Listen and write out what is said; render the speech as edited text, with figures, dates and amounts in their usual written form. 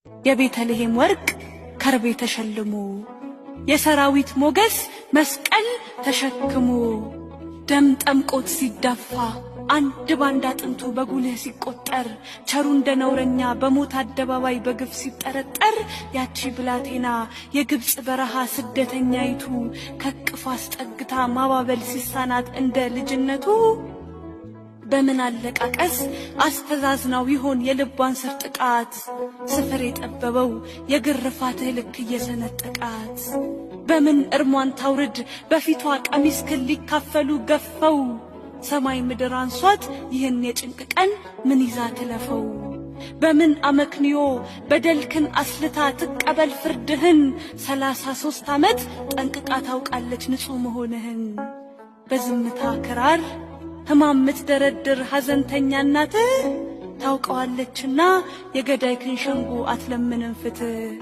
የቤተልሔም ወርቅ ከርቤ ተሸልሞ የሰራዊት ሞገስ መስቀል ተሸክሞ ደም ጠምቆት ሲዳፋ አንድ ባንድ አጥንቱ በጉልህ ሲቆጠር ቸሩ እንደ ነውረኛ በሞት አደባባይ በግፍ ሲጠረጠር ያቺ ብላቴና የግብጽ በረሃ ስደተኛይቱ ከቅፋ አስጠግታ ማባበል ሲሳናት እንደ ልጅነቱ በምን አለቃቀስ አስተዛዝናው ይሆን የልቧን ስር ጥቃት ስፍር የጠበበው የግርፋትህ ልክ እየሰነጠቃት በምን እርሟን ታውርድ በፊቷ ቀሚስ ክል ሊካፈሉ ገፈው ሰማይ ምድር አንሷት ይህን የጭንቅ ቀን ምን ይዛ ትለፈው በምን አመክንዮ በደልክን አስልታ ትቀበል ፍርድህን 33 ዓመት ጠንቅቃ ታውቃለች ንጹህ መሆንህን በዝምታ ክራር ህማም ምትደረድር ሐዘንተኛ እናትህ ታውቀዋለችና የገዳይክን ሸንጎ አትለምንም ፍትህ